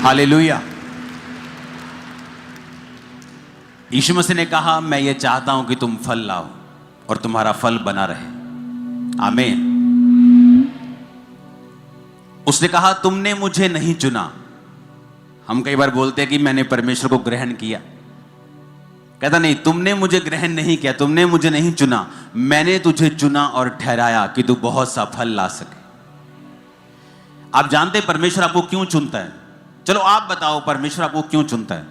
Hallelujah. यीशु मसीह ने कहा, मैं ये चाहता हूं कि तुम फल लाओ और तुम्हारा फल बना रहे। आमीन। उसने कहा, तुमने मुझे नहीं चुना। हम कई बार बोलते हैं कि मैंने परमेश्वर को ग्रहण किया। कहता नहीं, तुमने मुझे ग्रहण नहीं किया, तुमने मुझे नहीं चुना, मैंने तुझे चुना और ठहराया कि तू बहुत सा फल ला सके। आप जानते हैं परमेश्वर आपको क्यों चुनता है? चलो आप बताओ, परमेश्वर आपको क्यों चुनता है?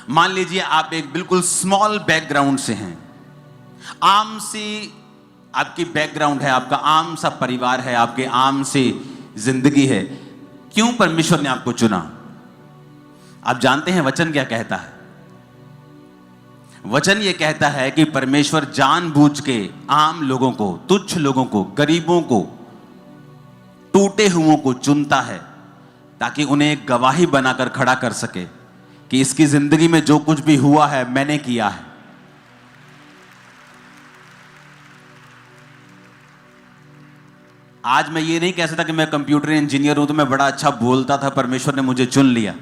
मान लीजिए आप एक बिल्कुल स्मॉल बैकग्राउंड से हैं, आम सी आपकी बैकग्राउंड है, आपका आम सा परिवार है, आपके आम सी जिंदगी है। क्यों परमेश्वर ने आपको चुना? आप जानते हैं वचन क्या कहता है? वचन ये कहता है कि परमेश्वर जानबूझ के आम लोगों को, तुच्छ लोगों को, गरीबों को, टूटे हुओं को चुनता है ताकि उन्हें एक गवाही बनाकर खड़ा कर सके कि इसकी जिंदगी में जो कुछ भी हुआ है मैंने किया है। आज मैं ये नहीं कह सकता कि मैं कंप्यूटर इंजीनियर हूं तो मैं बड़ा अच्छा बोलता था, परमेश्वर ने मुझे चुन लिया।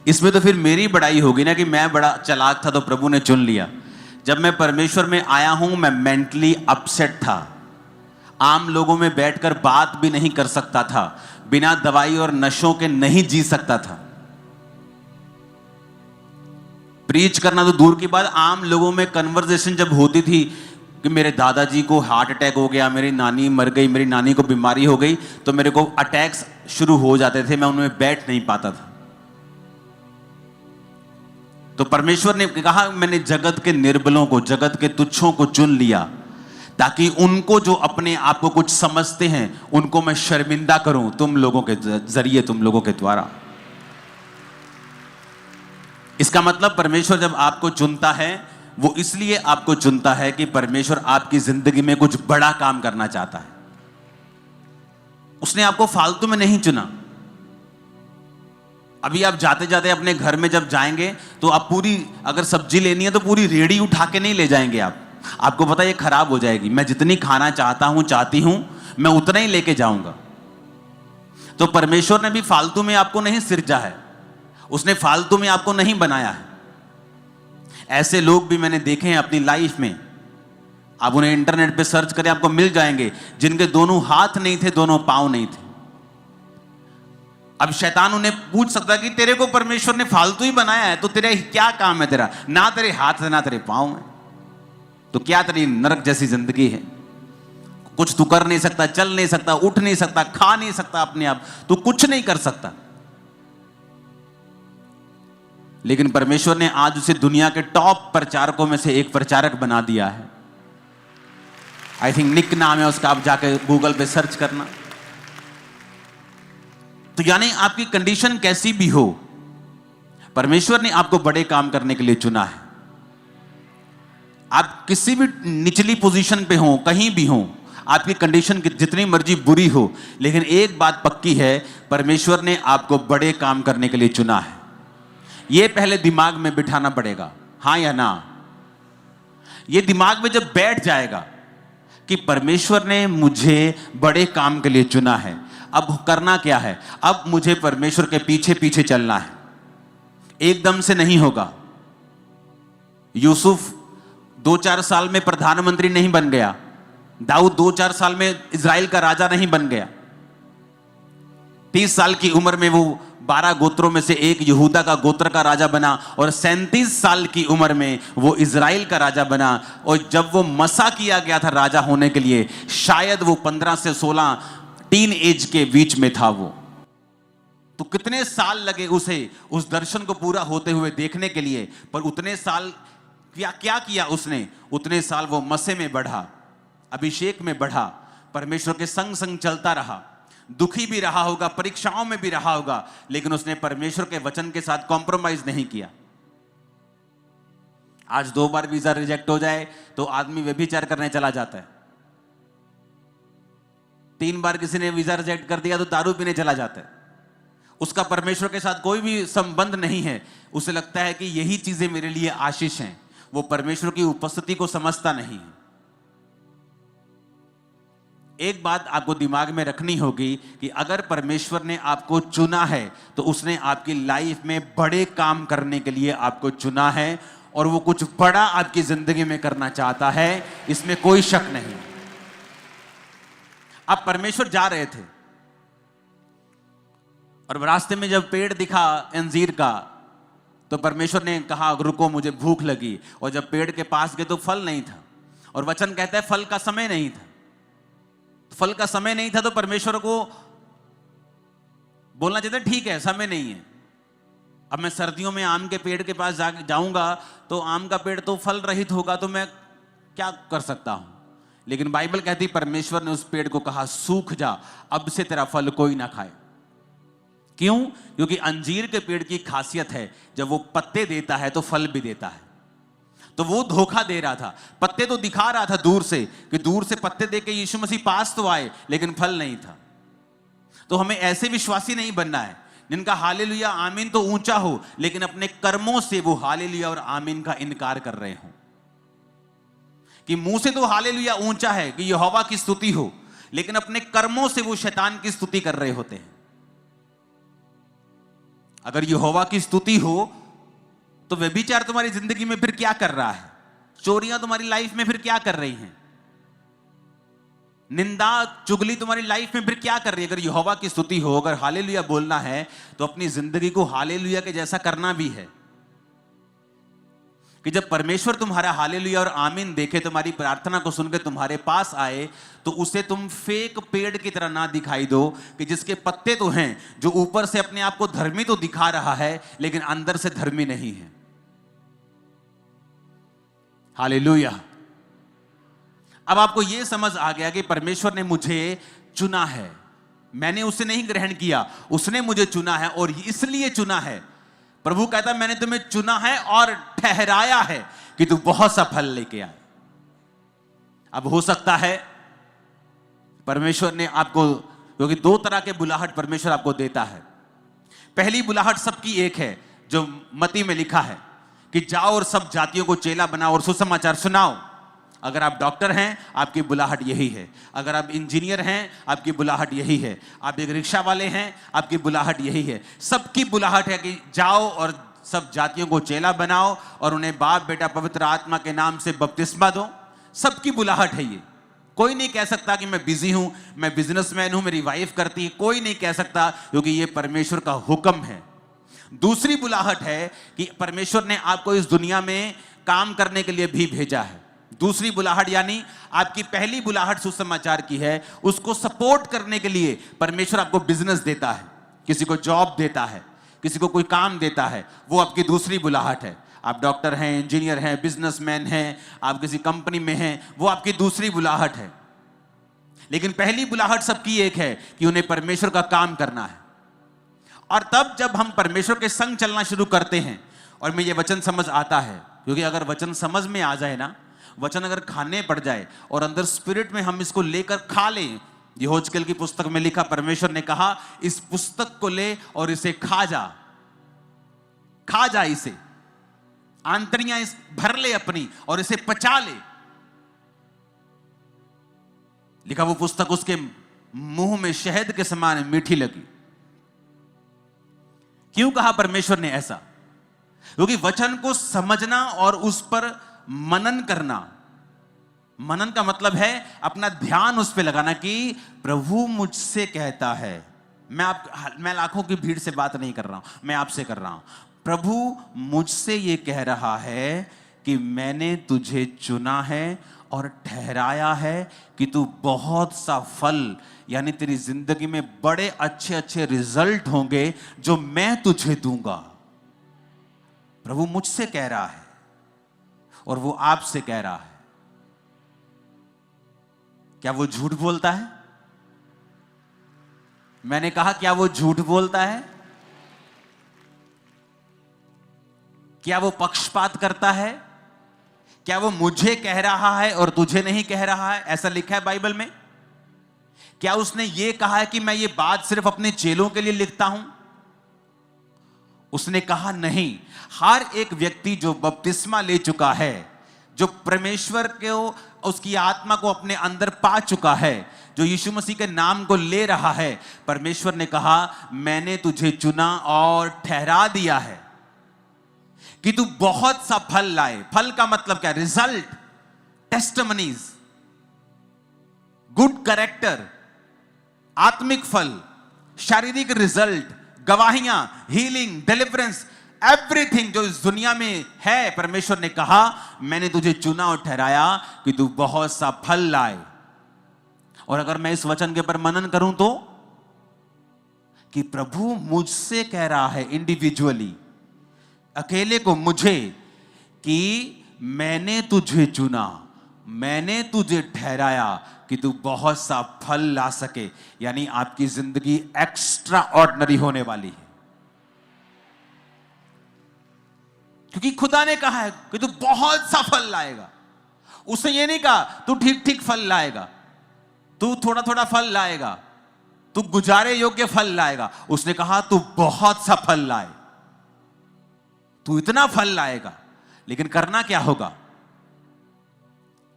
इसमें तो फिर मेरी बड़ाई होगी ना कि मैं बड़ा चालाक था तो प्रभु ने चुन लिया। जब मैं परमेश्वर में आया हूं, मैं मेंटली अपसेट था, आम लोगों में बैठकर बात भी नहीं कर सकता था, बिना दवाई और नशों के नहीं जी सकता था। प्रीच करना तो दूर की बात, आम लोगों में कन्वर्सेशन जब होती थी कि मेरे दादाजी को हार्ट अटैक हो गया, मेरी नानी मर गई, मेरी नानी को बीमारी हो गई, तो मेरे को अटैक्स शुरू हो जाते थे, मैं उनमें बैठ नहीं पाता था। तो परमेश्वर ने कहा, मैंने जगत के निर्बलों को, जगत के तुच्छों को चुन लिया ताकि उनको जो अपने आप को कुछ समझते हैं उनको मैं शर्मिंदा करूं तुम लोगों के जरिए, तुम लोगों के द्वारा। इसका मतलब परमेश्वर जब आपको चुनता है वो इसलिए आपको चुनता है कि परमेश्वर आपकी जिंदगी में कुछ बड़ा काम करना चाहता है। उसने आपको फालतू में नहीं चुना। अभी आप जाते जाते अपने घर में जब जाएंगे तो आप पूरी, अगर सब्जी लेनी है तो पूरी रेडी उठा के नहीं ले जाएंगे आप। आपको पता है ये खराब हो जाएगी, मैं जितनी खाना चाहता हूं, चाहती हूं, मैं उतना ही लेके जाऊंगा। तो परमेश्वर ने भी फालतू में आपको नहीं सिरजा है, उसने फालतू में आपको नहीं बनाया है। ऐसे लोग भी मैंने देखे हैं अपनी लाइफ में, आप उन्हें इंटरनेट पे सर्च करें आपको मिल जाएंगे, जिनके दोनों हाथ नहीं थे, दोनों पांव नहीं थे। अब शैतान उन्हें पूछ सकता है कि तेरे को परमेश्वर ने फालतू ही बनाया है तो तेरा क्या काम है? तेरा ना तेरे हाथ है ना तेरे पांव है, तो क्या तेरी नरक जैसी जिंदगी है? कुछ तू कर नहीं सकता, चल नहीं सकता, उठ नहीं सकता, खा नहीं सकता अपने आप, तू कुछ नहीं कर सकता। लेकिन परमेश्वर ने आज उसे दुनिया के टॉप प्रचारकों में से एक प्रचारक बना दिया है। आई थिंक निक नाम है उसका, आप जाके गूगल पे सर्च करना। तो यानी आपकी कंडीशन कैसी भी हो, परमेश्वर ने आपको बड़े काम करने के लिए चुना है। आप किसी भी निचली पोजीशन पे हो, कहीं भी हो, आपकी कंडीशन जितनी मर्जी बुरी हो, लेकिन एक बात पक्की है, परमेश्वर ने आपको बड़े काम करने के लिए चुना है। यह पहले दिमाग में बिठाना पड़ेगा, हां या ना। यह दिमाग में जब बैठ जाएगा कि परमेश्वर ने मुझे बड़े काम के लिए चुना है, अब करना क्या है? अब मुझे परमेश्वर के पीछे पीछे चलना है। एकदम से नहीं होगा। यूसुफ 2-4 साल में प्रधानमंत्री नहीं बन गया, दाऊद 2-4 साल में इजराइल का राजा नहीं बन गया। 30 साल की उम्र में वो 12 गोत्रों में से एक यहूदा का गोत्र का राजा बना, और 37 साल की उम्र में वो इजराइल का राजा बना। और जब वो मसा किया गया था राजा होने के लिए, शायद वो 15 से 16 टीन एज के बीच में था वो। तो कितने साल लगे उसे उस दर्शन को पूरा होते हुए देखने के लिए, पर उतने साल क्या किया उसने? उतने साल वो मसे में बढ़ा, अभिषेक में बढ़ा, परमेश्वर के संग संग चलता रहा। दुखी भी रहा होगा, परीक्षाओं में भी रहा होगा, लेकिन उसने परमेश्वर के वचन के साथ कॉम्प्रोमाइज नहीं किया। आज 2 बार वीजा रिजेक्ट हो जाए तो आदमी व्यभिचार करने चला जाता है। 3 बार किसी ने वीजा रिजेक्ट कर दिया तो दारू पीने चला जाता है। उसका परमेश्वर के साथ कोई भी संबंध नहीं है। उसे लगता है कि यही चीजें मेरे लिए आशीष हैं। वो परमेश्वर की उपस्थिति को समझता नहीं है। एक बात आपको दिमाग में रखनी होगी कि अगर परमेश्वर ने आपको चुना है तो उसने आपकी लाइफ में बड़े काम करने के लिए आपको चुना है और वो कुछ बड़ा आपकी जिंदगी में करना चाहता है, इसमें कोई शक नहीं। अब परमेश्वर जा रहे थे और रास्ते में जब पेड़ दिखा अंजीर का तो परमेश्वर ने कहा रुको मुझे भूख लगी, और जब पेड़ के पास गए तो फल नहीं था, और वचन कहता है फल का समय नहीं था। फल का समय नहीं था तो परमेश्वर को बोलना चाहिए ठीक है समय नहीं है। अब मैं सर्दियों में आम के पेड़ के पास जाऊंगा तो आम का पेड़ तो फल रहित होगा, तो मैं क्या कर सकता हूं। लेकिन बाइबल कहती परमेश्वर ने उस पेड़ को कहा सूख जा, अब से तेरा फल कोई ना खाए। क्यों? क्योंकि अंजीर के पेड़ की खासियत है जब वो पत्ते देता है तो फल भी देता है। तो वो धोखा दे रहा था, पत्ते तो दिखा रहा था दूर से कि दूर से पत्ते देके यीशु मसीह पास तो आए, लेकिन फल नहीं था। तो हमें ऐसे विश्वासी नहीं बनना है जिनका हालेलुया आमीन तो ऊंचा हो, लेकिन अपने कर्मों से वो हालेलुया और आमीन का इनकार कर रहे हो। कि मुंह से तो हालेलुया ऊंचा है कि यहोवा की स्तुति हो, लेकिन अपने कर्मों से वो शैतान की स्तुति कर रहे होते हैं। अगर यहोवा की स्तुति हो तो व्यभिचार तुम्हारी जिंदगी में फिर क्या कर रहा है? चोरियां तुम्हारी लाइफ में फिर क्या कर रही हैं? निंदा चुगली तुम्हारी लाइफ में फिर क्या कर रही है? अगर यहोवा की स्तुति हो, अगर हालेलुया बोलना है तो अपनी जिंदगी को हालेलुया के जैसा करना भी है। कि जब परमेश्वर तुम्हारा हालेलुया और आमीन देखे, तुम्हारी प्रार्थना को सुनकर तुम्हारे पास आए, तो उसे तुम फेक पेड़ की तरह ना दिखाई दो कि जिसके पत्ते तो हैं, जो ऊपर से अपने आप को धर्मी तो दिखा रहा है लेकिन अंदर से धर्मी नहीं है। हालेलुया। अब आपको यह समझ आ गया कि परमेश्वर ने मुझे चुना है, मैंने उसे नहीं ग्रहण किया, उसने मुझे चुना है और इसलिए चुना है। प्रभु कहता है मैंने तुम्हें चुना है और ठहराया है कि तू बहुत सा फल लेके आए। अब हो सकता है परमेश्वर ने आपको, क्योंकि दो तरह के बुलाहट परमेश्वर आपको देता है। पहली बुलाहट सबकी एक है जो मत्ती में लिखा है कि जाओ और सब जातियों को चेला बनाओ और सुसमाचार सुनाओ। अगर आप डॉक्टर हैं आपकी बुलाहट यही है, अगर आप इंजीनियर हैं आपकी बुलाहट यही है, आप एक रिक्शा वाले हैं आपकी बुलाहट यही है। सबकी बुलाहट है कि जाओ और सब जातियों को चेला बनाओ और उन्हें बाप बेटा पवित्र आत्मा के नाम से बपतिस्मा दो। सबकी बुलाहट है ये। कोई नहीं कह सकता कि मैं बिजी हूं, मैं बिजनेसमैन हूं, मेरी वाइफ करती है, कोई नहीं कह सकता, क्योंकि ये परमेश्वर का हुक्म है। दूसरी बुलाहट है कि परमेश्वर ने आपको इस दुनिया में काम करने के लिए भी भेजा है। दूसरी बुलाहट यानी आपकी पहली बुलाहट सुसमाचार की है, उसको सपोर्ट करने के लिए परमेश्वर आपको बिजनेस देता है, किसी को जॉब देता है, किसी को कोई काम देता है, वो आपकी दूसरी बुलाहट है। आप डॉक्टर हैं, इंजीनियर हैं, बिजनेसमैन हैं, आप किसी कंपनी में हैं, वो आपकी दूसरी बुलाहट है। लेकिन पहली बुलाहट सबकी एक है कि उन्हें परमेश्वर का काम करना है। और तब जब हम परमेश्वर के संग चलना शुरू करते हैं और में ये वचन समझ आता है, क्योंकि अगर वचन समझ में आ जाए ना, वचन अगर खाने पड़ जाए और अंदर स्पिरिट में हम इसको लेकर खा लें। यहोजकेल की पुस्तक में लिखा, परमेश्वर ने कहा इस पुस्तक को ले और इसे खा जा इसे, आंतड़ियां इस भर ले अपनी और इसे पचा ले। लिखा वो पुस्तक उसके मुंह में शहद के समान मीठी लगी। क्यों कहा परमेश्वर ने ऐसा? क्योंकि वचन को समझना और उस पर मनन करना, मनन का मतलब है अपना ध्यान उस पर लगाना कि प्रभु मुझसे कहता है। मैं लाखों की भीड़ से बात नहीं कर रहा हूं, मैं आपसे कर रहा हूं। प्रभु मुझसे ये कह रहा है कि मैंने तुझे चुना है और ठहराया है कि तू बहुत सा फल, यानी तेरी जिंदगी में बड़े अच्छे अच्छे रिजल्ट होंगे जो मैं तुझे दूंगा। प्रभु मुझसे कह रहा है और वो आपसे कह रहा है। क्या वो झूठ बोलता है? मैंने कहा क्या वो झूठ बोलता है? क्या वो पक्षपात करता है? क्या वो मुझे कह रहा है और तुझे नहीं कह रहा है? ऐसा लिखा है बाइबल में। क्या उसने ये कहा है कि मैं ये बात सिर्फ अपने चेलों के लिए लिखता हूं? उसने कहा नहीं, हर एक व्यक्ति जो बपतिस्मा ले चुका है, जो परमेश्वर को, उसकी आत्मा को अपने अंदर पा चुका है, जो यीशु मसीह के नाम को ले रहा है, परमेश्वर ने कहा मैंने तुझे चुना और ठहरा दिया है कि तू बहुत सा फल लाए। फल का मतलब क्या? रिजल्ट, टेस्टिमनीज, गुड कैरेक्टर, आत्मिक फल, शारीरिक रिजल्ट, गवाहियां, हीलिंग, डिलीवरेंस, एवरीथिंग जो इस दुनिया में है। परमेश्वर ने कहा मैंने तुझे चुना और ठहराया कि तू बहुत सा फल लाए। और अगर मैं इस वचन के ऊपर मनन करूं तो कि प्रभु मुझसे कह रहा है इंडिविजुअली, अकेले को मुझे, कि मैंने तुझे चुना, मैंने तुझे ठहराया कि तू बहुत सा फल ला सके। यानी आपकी जिंदगी एक्स्ट्रा ऑर्डिनरी होने वाली है, क्योंकि खुदा ने कहा है कि तू बहुत सा फल लाएगा। उसने ये नहीं कहा तू ठीक ठीक फल लाएगा, तू थोड़ा थोड़ा फल लाएगा, तू गुजारे योग्य फल लाएगा। उसने कहा तू बहुत सा फल लाए, तू इतना फल लाएगा। लेकिन करना क्या होगा?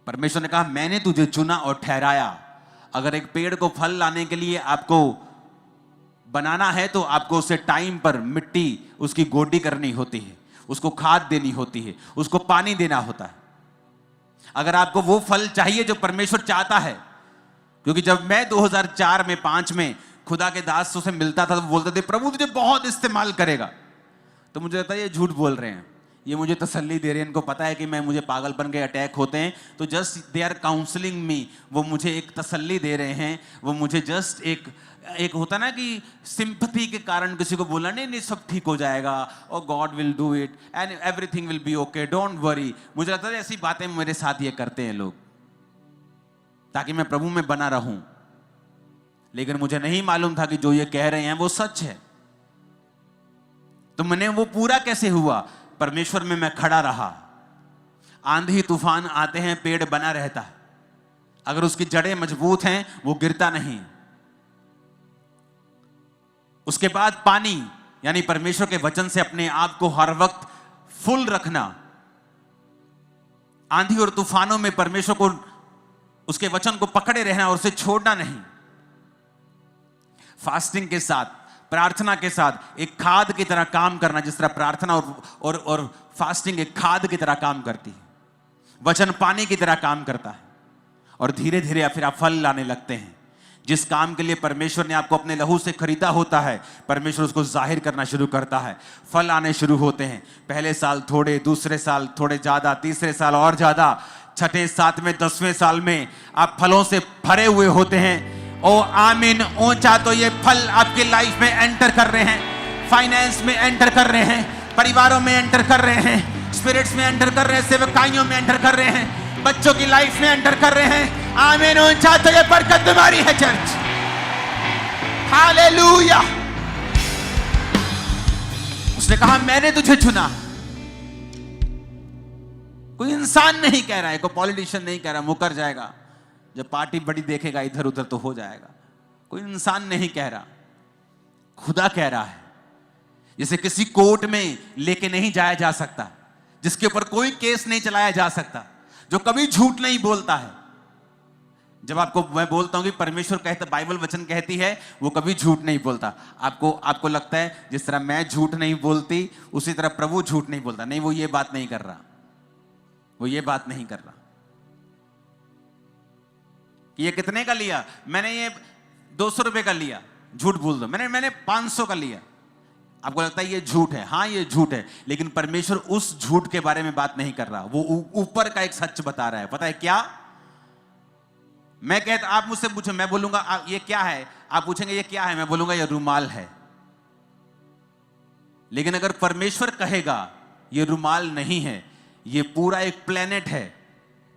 परमेश्वर ने कहा मैंने तुझे चुना और ठहराया। अगर एक पेड़ को फल लाने के लिए आपको बनाना है तो आपको उसे टाइम पर मिट्टी उसकी गोडी करनी होती है, उसको खाद देनी होती है, उसको पानी देना होता है। अगर आपको वो फल चाहिए जो परमेश्वर चाहता है, क्योंकि जब मैं 2004 में 5 में खुदा के दासों से मिलता था तो बोलते थे प्रभु तुझे बहुत इस्तेमाल करेगा, तो मुझे लगता है ये झूठ बोल रहे हैं, ये मुझे तसल्ली दे रहे हैं, इनको पता है कि मैं मुझे पागलपन के अटैक होते हैं, तो जस्ट दे आर काउंसलिंग मी, वो मुझे एक तसल्ली दे रहे हैं, वो मुझे जस्ट एक होता ना कि सिंपथी के कारण किसी को बोलना नहीं नहीं सब ठीक हो जाएगा, और God will do it and everything will be okay, don't worry. मुझे लगता है ऐसी बातें मेरे साथ ये करते हैं लोग ताकि मैं प्रभु में बना रहूं, लेकिन मुझे नहीं मालूम था कि जो ये कह रहे हैं वो सच है। तो मैंने वो पूरा कैसे हुआ? परमेश्वर में मैं खड़ा रहा। आंधी तूफान आते हैं, पेड़ बना रहता है, अगर उसकी जड़ें मजबूत हैं वो गिरता नहीं। उसके बाद पानी, यानी परमेश्वर के वचन से अपने आप को हर वक्त फुल रखना। आंधी और तूफानों में परमेश्वर को, उसके वचन को पकड़े रहना और उसे छोड़ना नहीं। फास्टिंग के साथ, प्रार्थना के साथ एक खाद की तरह काम करना, जिस तरह प्रार्थना और फास्टिंग एक खाद की तरह काम करती है, वचन पानी की तरह काम करता है, और धीरे धीरे फिर आप फल लाने लगते हैं। जिस काम के लिए परमेश्वर ने आपको अपने लहू से खरीदा होता है, परमेश्वर उसको जाहिर करना शुरू करता है, फल आने शुरू होते हैं। पहले साल थोड़े, दूसरे साल थोड़े ज्यादा, तीसरे साल और ज्यादा, छठे, सातवें, 10वें साल में आप फलों से भरे हुए होते हैं। ओ आमीन, ऊंचा तो ये फल आपकी लाइफ में एंटर कर रहे हैं, फाइनेंस में एंटर कर रहे हैं, परिवारों में एंटर कर रहे हैं, स्पिरिट्स में एंटर कर रहे हैं, सेवकाइयों में एंटर कर रहे हैं, बच्चों की लाइफ में एंटर कर रहे हैं। आमीन, ऊंचा तो ये बरकत तुम्हारी है चर्च। हालेलुया। उसने कहा मैंने तुझे चुना। कोई इंसान नहीं कह रहा है, कोई पॉलिटिशियन नहीं कह रहा मुकर जाएगा, जब पार्टी बड़ी देखेगा इधर उधर तो हो जाएगा। कोई इंसान नहीं कह रहा, खुदा कह रहा है। जिसे किसी कोर्ट में लेके नहीं जाया जा सकता, जिसके ऊपर कोई केस नहीं चलाया जा सकता, जो कभी झूठ नहीं बोलता है। जब आपको मैं बोलता हूं कि परमेश्वर कहता, बाइबल वचन कहती है वो कभी झूठ नहीं बोलता, आपको लगता है जिस तरह मैं झूठ नहीं बोलती उसी तरह प्रभु झूठ नहीं बोलता। नहीं, वो ये बात नहीं कर रहा, वो ये बात नहीं कर रहा। ये कितने का लिया? मैंने ये 200 रुपए का लिया, झूठ बोल दो। मैंने 500 का लिया। आपको लगता है ये झूठ है? हाँ ये झूठ है, लेकिन परमेश्वर उस झूठ के बारे में बात नहीं कर रहा, वो ऊपर का एक सच बता रहा है। पता है क्या? मैं कहता, आप मुझसे पूछो, मैं बोलूंगा ये क्या है, आप पूछेंगे ये क्या है, मैं बोलूंगा ये रुमाल है। लेकिन अगर परमेश्वर कहेगा ये रुमाल नहीं है, ये पूरा एक प्लेनेट है,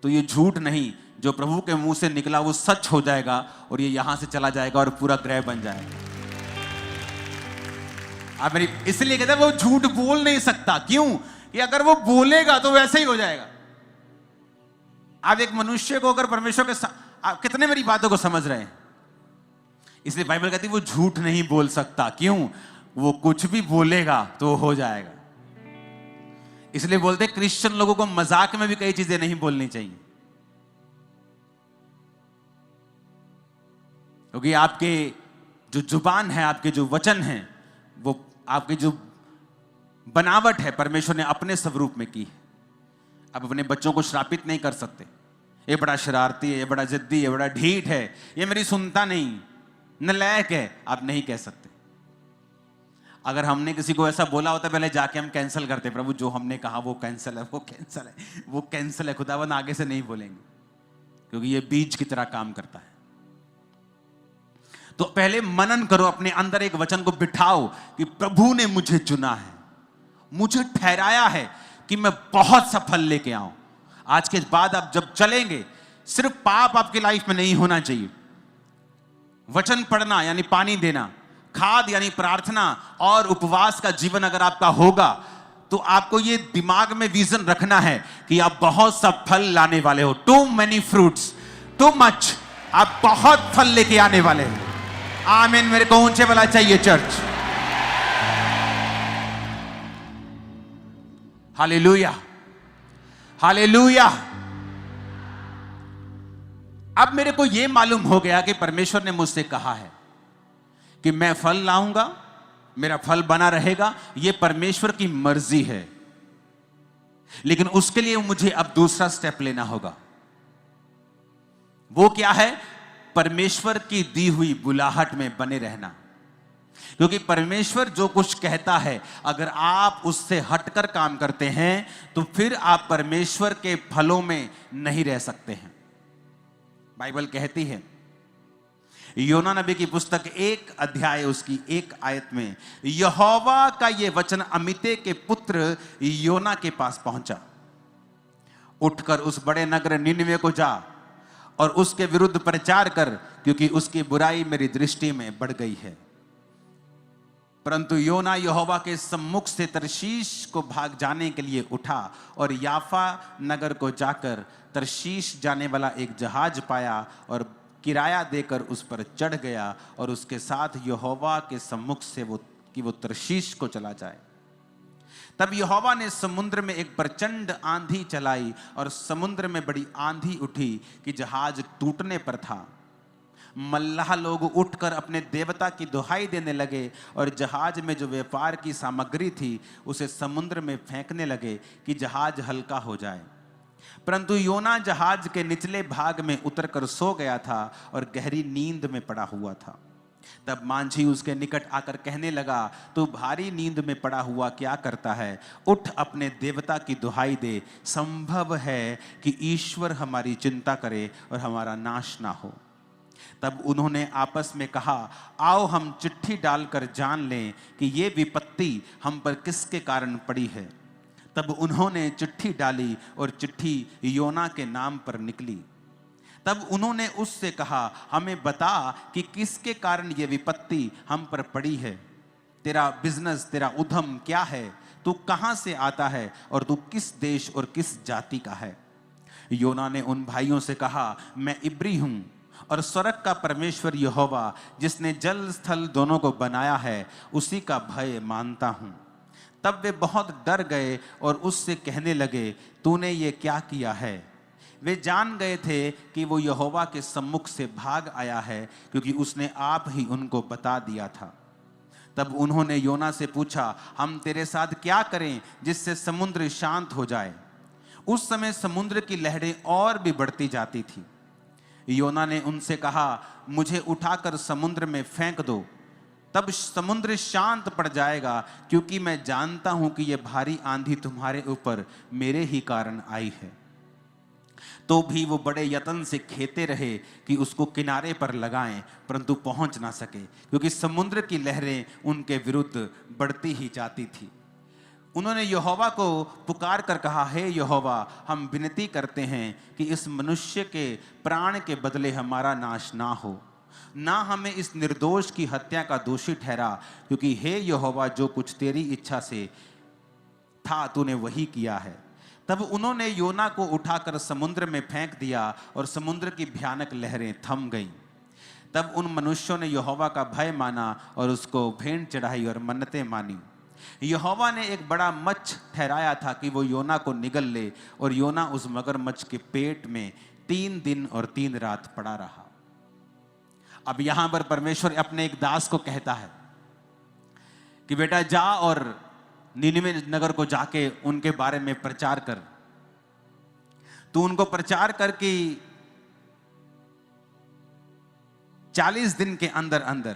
तो ये झूठ नहीं, जो प्रभु के मुंह से निकला वो सच हो जाएगा, और ये यहां से चला जाएगा और पूरा ग्रह बन जाएगा। आप मेरी इसलिए कहते हैं वो झूठ बोल नहीं सकता। क्यों? कि अगर वो बोलेगा तो वैसे ही हो जाएगा। आप एक मनुष्य को अगर परमेश्वर के आप कितने मेरी बातों को समझ रहे हैं? इसलिए बाइबल कहती है वो झूठ नहीं बोल सकता। क्यों? वो कुछ भी बोलेगा तो हो जाएगा। इसलिए बोलते क्रिश्चियन लोगों को मजाक में भी कई चीजें नहीं बोलनी चाहिए। क्योंकि आपके जो जुबान है, आपके जो वचन हैं, वो आपकी जो बनावट है परमेश्वर ने अपने स्वरूप में की है। आप अपने बच्चों को श्रापित नहीं कर सकते, ये बड़ा शरारती है, ये बड़ा जिद्दी है, ये बड़ा ढीठ है, ये मेरी सुनता नहीं, नालायक है, आप नहीं कह सकते। अगर हमने किसी को ऐसा बोला होता पहले जाके हम कैंसिल करते, प्रभु जो हमने कहा वो कैंसिल है, वो कैंसिल है, वो कैंसिल है, खुदावन आगे से नहीं बोलेंगे, क्योंकि ये बीज की तरह काम करता है। तो पहले मनन करो, अपने अंदर एक वचन को बिठाओ कि प्रभु ने मुझे चुना है, मुझे ठहराया है कि मैं बहुत सफल लेके आऊं। आज के बाद आप जब चलेंगे, सिर्फ पाप आपकी लाइफ में नहीं होना चाहिए। वचन पढ़ना यानी पानी देना, खाद यानी प्रार्थना और उपवास का जीवन अगर आपका होगा, तो आपको ये दिमाग में विजन रखना है कि आप बहुत सा फल लाने वाले हो। Too many fruits, too much, आप बहुत फल लेके आने वाले हैं। आमीन। मेरे को ऊंचे वाला चाहिए चर्च। Hallelujah, hallelujah. अब मेरे को यह मालूम हो गया कि परमेश्वर ने मुझसे कहा है कि मैं फल लाऊंगा, मेरा फल बना रहेगा, यह परमेश्वर की मर्जी है। लेकिन उसके लिए मुझे अब दूसरा स्टेप लेना होगा। वो क्या है? परमेश्वर की दी हुई बुलाहट में बने रहना। क्योंकि परमेश्वर जो कुछ कहता है, अगर आप उससे हटकर काम करते हैं तो फिर आप परमेश्वर के फलों में नहीं रह सकते हैं। बाइबल कहती है, योना नबी की पुस्तक 1 अध्याय उसकी 1 आयत में, यहोवा का यह वचन अमित्ते के पुत्र योना के पास पहुंचा, उठकर उस बड़े नगर निनवे को जा और उसके विरुद्ध प्रचार कर, क्योंकि उसकी बुराई मेरी दृष्टि में बढ़ गई है। परंतु योना यहोवा के सम्मुख से तरशीश को भाग जाने के लिए उठा और याफा नगर को जाकर तरशीश जाने वाला एक जहाज पाया और किराया देकर उस पर चढ़ गया और उसके साथ यहोवा के सम्मुख से वो तरशीश को चला जाए। तब यहोवा ने समुद्र में एक प्रचंड आंधी चलाई और समुद्र में बड़ी आंधी उठी कि जहाज टूटने पर था। मल्लाह लोग उठकर अपने देवता की दुहाई देने लगे और जहाज में जो व्यापार की सामग्री थी उसे समुद्र में फेंकने लगे कि जहाज हल्का हो जाए। परंतु योना जहाज के निचले भाग में उतरकर सो गया था और गहरी नींद में पड़ा हुआ था। तब मांझी उसके निकट आकर कहने लगा, तू भारी नींद में पड़ा हुआ क्या करता है? उठ अपने देवता की दुहाई दे, संभव है कि ईश्वर हमारी चिंता करे और हमारा नाश ना हो। तब उन्होंने आपस में कहा, आओ हम चिट्ठी डालकर जान लें कि ये विपत्ति हम पर किसके कारण पड़ी है। तब उन्होंने चिट्ठी डाली और चिट्ठी योना के नाम पर निकली। तब उन्होंने उससे कहा, हमें बता कि किसके कारण ये विपत्ति हम पर पड़ी है। तेरा बिजनेस, तेरा उद्यम क्या है? तू कहां से आता है और तू किस देश और किस जाति का है? योना ने उन भाइयों से कहा, मैं इब्री हूं और स्वर्ग का परमेश्वर यहोवा जिसने जल स्थल दोनों को बनाया है उसी का भय मानता हूं। तब वे बहुत डर गए और उससे कहने लगे, तूने ये क्या किया है? वे जान गए थे कि वो यहोवा के सम्मुख से भाग आया है, क्योंकि उसने आप ही उनको बता दिया था। तब उन्होंने योना से पूछा, हम तेरे साथ क्या करें जिससे समुद्र शांत हो जाए? उस समय समुद्र की लहरें और भी बढ़ती जाती थी। योना ने उनसे कहा, मुझे उठाकर समुद्र में फेंक दो, तब समुद्र शांत पड़ जाएगा, क्योंकि मैं जानता हूं कि यह भारी आंधी तुम्हारे ऊपर मेरे ही कारण आई है। तो भी वो बड़े यत्न से खेते रहे कि उसको किनारे पर लगाएं, परंतु पहुंच ना सके, क्योंकि समुद्र की लहरें उनके विरुद्ध बढ़ती ही जाती थी। उन्होंने यहोवा को पुकार कर कहा, हे यहोवा, हम विनती करते हैं कि इस मनुष्य के प्राण के बदले हमारा नाश ना हो, ना हमें इस निर्दोष की हत्या का दोषी ठहरा, क्योंकि हे यहोवा, जो कुछ तेरी इच्छा से था तूने वही किया है। तब उन्होंने योना को उठाकर समुद्र में फेंक दिया और समुद्र की भयानक लहरें थम गईं। तब उन मनुष्यों ने यहोवा का भय माना और उसको भेंट चढ़ाई और मन्नतें मानी। यहोवा ने एक बड़ा मच्छ ठहराया था कि वो योना को निगल ले, और योना उस मगरमच्छ के पेट में 3 दिन और 3 रात पड़ा रहा। अब यहां पर परमेश्वर अपने एक दास को कहता है कि बेटा जा और नीनिवे नगर को जाके उनके बारे में प्रचार कर। तू उनको प्रचार करके 40 दिन के अंदर अंदर,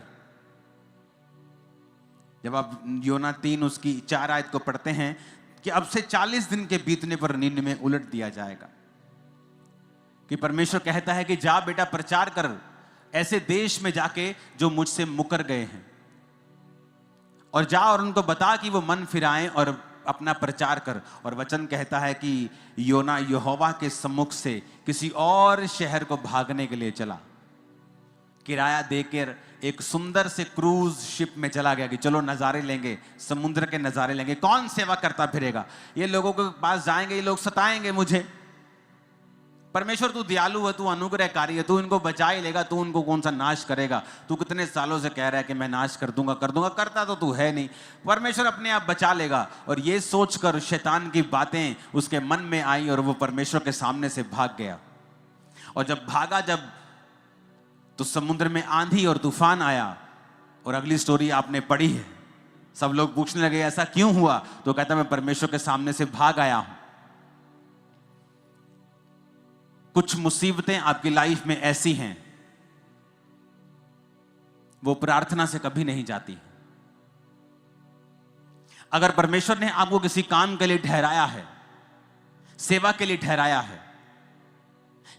जब आप योना 3 उसकी 4 आयत को पढ़ते हैं कि अब से 40 दिन के बीतने पर नीनिवे उलट दिया जाएगा। कि परमेश्वर कहता है कि जा बेटा प्रचार कर ऐसे देश में जाके जो मुझसे मुकर गए हैं, और जा और उनको बता कि वो मन फिराएं और अपना प्रचार कर। और वचन कहता है कि योना यहोवा के सम्मुख से किसी और शहर को भागने के लिए चला। किराया देकर एक सुंदर से क्रूज शिप में चला गया कि चलो नजारे लेंगे, समुद्र के नजारे लेंगे। कौन सेवा करता फिरेगा, ये लोगों के पास जाएंगे, ये लोग सताएंगे मुझे। परमेश्वर तू दयालु है, तू अनुग्रहकारी है, तू इनको बचा ही लेगा, तू उनको कौन सा नाश करेगा। तू कितने सालों से कह रहा है कि मैं नाश कर दूंगा, करता तो तू है नहीं। परमेश्वर अपने आप बचा लेगा। और ये सोचकर शैतान की बातें उसके मन में आई और वो परमेश्वर के सामने से भाग गया। और जब भागा, जब तो समुद्र में आंधी और तूफान आया। और अगली स्टोरी आपने पढ़ी है। सब लोग पूछने लगे ऐसा क्यों हुआ, तो कहता मैं परमेश्वर के सामने से भाग आया हूं। कुछ मुसीबतें आपकी लाइफ में ऐसी हैं, वो प्रार्थना से कभी नहीं जाती। अगर परमेश्वर ने आपको किसी काम के लिए ठहराया है, सेवा के लिए ठहराया है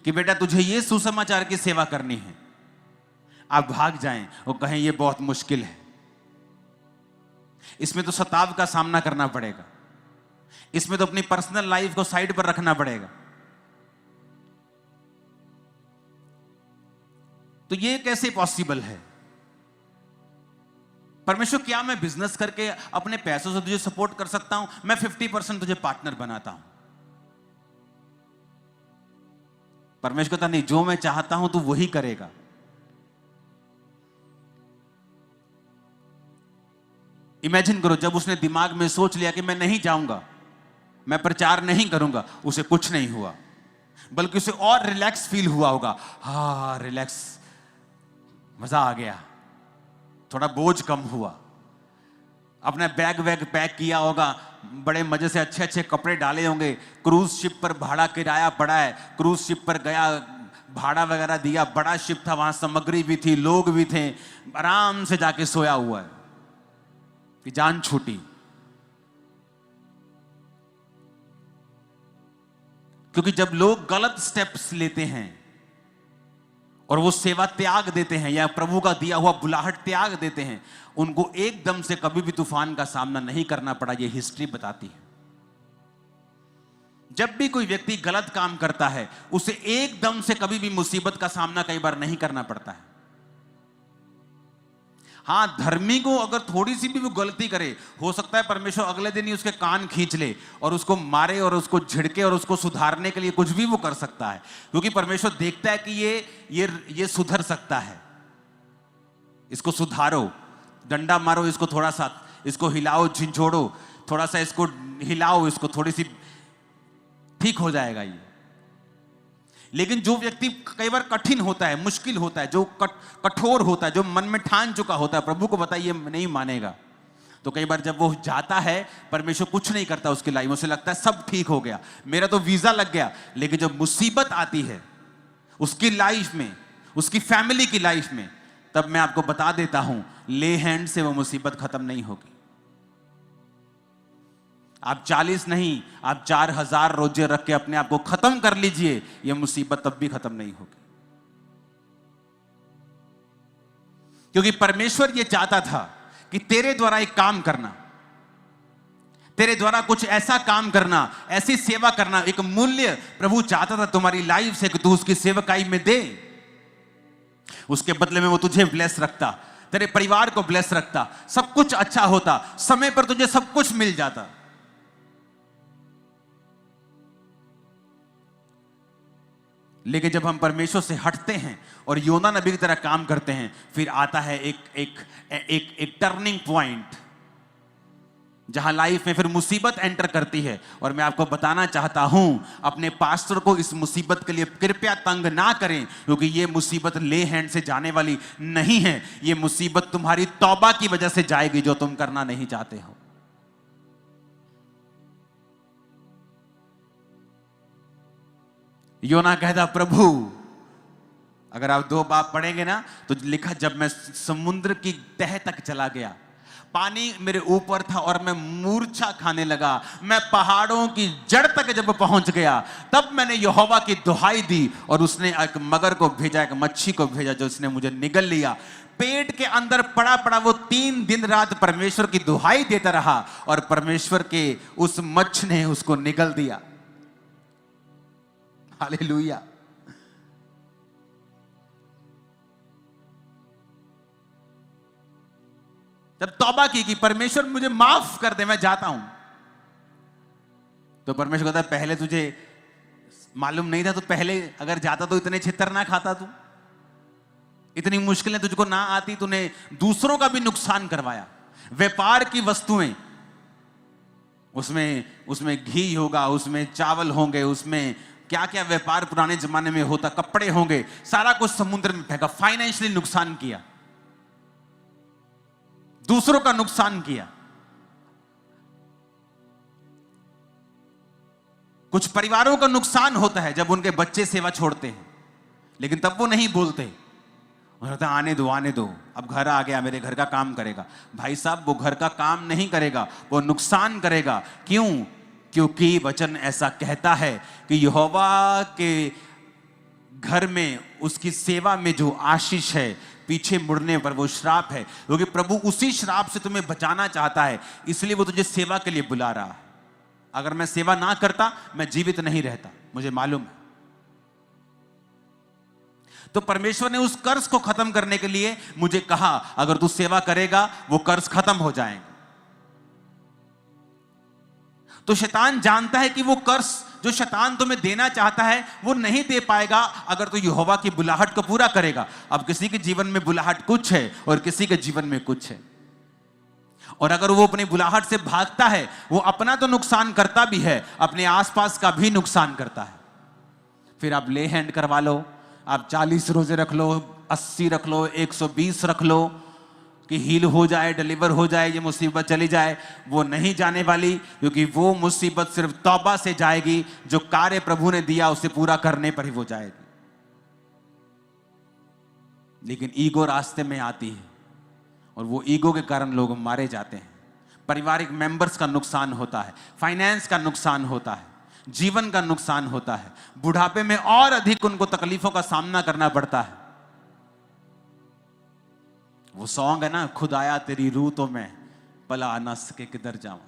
कि बेटा तुझे ये सुसमाचार की सेवा करनी है, आप भाग जाएं और कहें ये बहुत मुश्किल है, इसमें तो सताव का सामना करना पड़ेगा, इसमें तो अपनी पर्सनल लाइफ को साइड पर रखना पड़ेगा, तो ये कैसे पॉसिबल है। परमेश्वर क्या मैं बिजनेस करके अपने पैसों से तुझे सपोर्ट कर सकता हूं? मैं 50% तुझे पार्टनर बनाता हूं। परमेश्वर कहता नहीं, जो मैं चाहता हूं तू वही करेगा। इमेजिन करो, जब उसने दिमाग में सोच लिया कि मैं नहीं जाऊंगा, मैं प्रचार नहीं करूंगा, उसे कुछ नहीं हुआ, बल्कि उसे और रिलैक्स फील हुआ होगा। हाँ रिलैक्स, मजा आ गया, थोड़ा बोझ कम हुआ। अपना बैग वैग पैक किया होगा, बड़े मजे से अच्छे अच्छे कपड़े डाले होंगे। क्रूज शिप पर भाड़ा किराया पड़ा है, क्रूज शिप पर गया, भाड़ा वगैरह दिया, बड़ा शिप था, वहां सामग्री भी थी, लोग भी थे, आराम से जाके सोया हुआ है कि जान छूटी। क्योंकि जब लोग गलत स्टेप्स लेते हैं और वो सेवा त्याग देते हैं या प्रभु का दिया हुआ बुलाहट त्याग देते हैं, उनको एकदम से कभी भी तूफान का सामना नहीं करना पड़ा। ये हिस्ट्री बताती है। जब भी कोई व्यक्ति गलत काम करता है, उसे एकदम से कभी भी मुसीबत का सामना कई बार नहीं करना पड़ता है। हाँ, धर्मी को अगर थोड़ी सी भी वो गलती करे, हो सकता है परमेश्वर अगले दिन ही उसके कान खींच ले और उसको मारे और उसको झिड़के और उसको सुधारने के लिए कुछ भी वो कर सकता है, क्योंकि परमेश्वर देखता है कि ये सुधर सकता है। इसको सुधारो, डंडा मारो इसको, थोड़ा सा इसको हिलाओ, झिंझोड़ो, थोड़ा सा इसको हिलाओ, इसको थोड़ी सी ठीक हो जाएगा ये। लेकिन जो व्यक्ति कई बार कठिन होता है, मुश्किल होता है, जो कठोर होता है, जो मन में ठान चुका होता है प्रभु को बताइए नहीं मानेगा, तो कई बार जब वो जाता है, परमेश्वर कुछ नहीं करता उसकी लाइफ में। उसे लगता है सब ठीक हो गया, मेरा तो वीजा लग गया। लेकिन जब मुसीबत आती है उसकी लाइफ में, उसकी फैमिली की लाइफ में, तब मैं आपको बता देता हूं, ले हैंड से वो मुसीबत खत्म नहीं होगी। आप 40 नहीं, आप 4000 रोजे रख के अपने आप को खत्म कर लीजिए, यह मुसीबत तब भी खत्म नहीं होगी। क्योंकि परमेश्वर यह चाहता था कि तेरे द्वारा एक काम करना, तेरे द्वारा कुछ ऐसा काम करना, ऐसी सेवा करना, एक मूल्य प्रभु चाहता था तुम्हारी लाइफ से कि तू उसकी सेवकाई में दे। उसके बदले में वो तुझे ब्लेस रखता, तेरे परिवार को ब्लेस रखता, सब कुछ अच्छा होता, समय पर तुझे सब कुछ मिल जाता। लेकिन जब हम परमेश्वर से हटते हैं और योना नबी की तरह काम करते हैं, फिर आता है एक टर्निंग पॉइंट। जहां लाइफ में फिर मुसीबत एंटर करती है। और मैं आपको बताना चाहता हूं, अपने पास्टर को इस मुसीबत के लिए कृपया तंग ना करें, क्योंकि ये मुसीबत ले हैंड से जाने वाली नहीं है। ये मुसीबत तुम्हारी तौबा की वजह से जाएगी, जो तुम करना नहीं चाहते हो। योना कहता, प्रभु अगर आप 2 बाब पढ़ेंगे ना तो लिखा, जब मैं समुद्र की तह तक चला गया, पानी मेरे ऊपर था और मैं मूर्छा खाने लगा, मैं पहाड़ों की जड़ तक जब पहुंच गया, तब मैंने यहोवा की दुहाई दी और उसने एक मगर को भेजा, एक मच्छी को भेजा, जो उसने मुझे निगल लिया। पेट के अंदर पड़ा पड़ा वो 3 दिन रात परमेश्वर की दुहाई देता रहा और परमेश्वर के उस मच्छ ने उसको निगल दिया। हालेलुया। जब तौबा की कि परमेश्वर मुझे माफ कर दे, मैं जाता हूं, तो परमेश्वर कहता है, पहले तुझे मालूम नहीं था, तो पहले अगर जाता तो इतने छितर ना खाता तू, इतनी मुश्किलें तुझको ना आती, तूने दूसरों का भी नुकसान करवाया। व्यापार की वस्तुएं, उसमें घी होगा, उसमें चावल होंगे, उसमें क्या क्या व्यापार पुराने जमाने में होता, कपड़े होंगे, सारा कुछ समुद्र में फेंका। फाइनेंशियली नुकसान किया, दूसरों का नुकसान किया। कुछ परिवारों का नुकसान होता है जब उनके बच्चे सेवा छोड़ते हैं, लेकिन तब वो नहीं बोलते, उन्होंने आने दो आने दो, अब घर आ गया, मेरे घर का काम करेगा। भाई साहब, वो घर का काम नहीं करेगा, वो नुकसान करेगा। क्यों? क्योंकि वचन ऐसा कहता है कि यहोवा के घर में, उसकी सेवा में जो आशीष है, पीछे मुड़ने पर वो श्राप है। क्योंकि प्रभु उसी श्राप से तुम्हें बचाना चाहता है, इसलिए वो तुझे सेवा के लिए बुला रहा है। अगर मैं सेवा ना करता, मैं जीवित नहीं रहता, मुझे मालूम है। तो परमेश्वर ने उस कर्ज को खत्म करने के लिए मुझे कहा, अगर तू सेवा करेगा वो कर्ज खत्म हो जाएगा। तो शैतान जानता है कि वो कर्ज जो शैतान तुम्हें देना चाहता है वो नहीं दे पाएगा अगर तू यहोवा की बुलाहट को पूरा करेगा। अब किसी के जीवन में बुलाहट कुछ है और किसी के जीवन में कुछ है, और अगर वो अपनी बुलाहट से भागता है, वो अपना तो नुकसान करता भी है, अपने आसपास का भी नुकसान करता है। फिर आप ले हैंड करवा लो, आप 40 रोजे रख लो, 80 रख लो, 120 रख लो कि हील हो जाए, डिलीवर हो जाए, ये मुसीबत चली जाए। वो नहीं जाने वाली, क्योंकि वो मुसीबत सिर्फ तौबा से जाएगी। जो कार्य प्रभु ने दिया उसे पूरा करने पर ही वो जाएगी। लेकिन ईगो रास्ते में आती है और वो ईगो के कारण लोग मारे जाते हैं। पारिवारिक मेंबर्स का नुकसान होता है, फाइनेंस का नुकसान होता है, जीवन का नुकसान होता है, बुढ़ापे में और अधिक उनको तकलीफों का सामना करना पड़ता है। वो सॉन्ग है ना, खुदाया तेरी रूह तो मैं भला ना सके किधर जाऊं,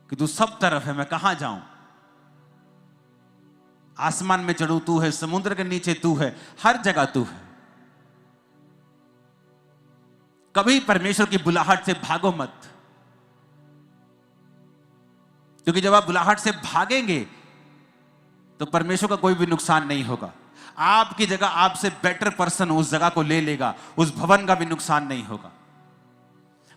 कि तू सब तरफ है, मैं कहां जाऊं। आसमान में चढ़ू तू है, समुद्र के नीचे तू है, हर जगह तू है। कभी परमेश्वर की बुलाहट से भागो मत, क्योंकि जब आप बुलाहट से भागेंगे तो परमेश्वर का कोई भी नुकसान नहीं होगा। आपकी जगह आपसे बेटर पर्सन उस जगह को ले लेगा, उस भवन का भी नुकसान नहीं होगा।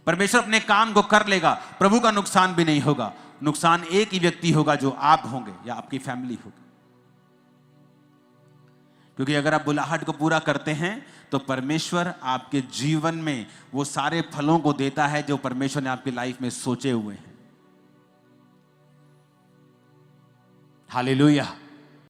परमेश्वर अपने काम को कर लेगा, प्रभु का नुकसान भी नहीं होगा। नुकसान एक ही व्यक्ति होगा, जो आप होंगे या आपकी फैमिली होगी। क्योंकि अगर आप बुलाहट को पूरा करते हैं तो परमेश्वर आपके जीवन में वो सारे फलों को देता है जो परमेश्वर ने आपकी लाइफ में सोचे हुए हैं। हालेलुया।